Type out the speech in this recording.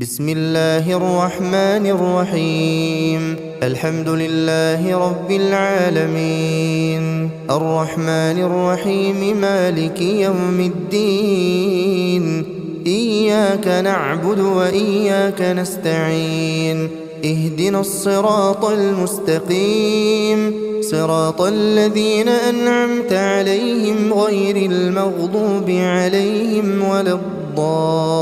بسم الله الرحمن الرحيم. الحمد لله رب العالمين، الرحمن الرحيم، مالك يوم الدين. إياك نعبد وإياك نستعين. اهدنا الصراط المستقيم، صراط الذين أنعمت عليهم غير المغضوب عليهم ولا الضالين.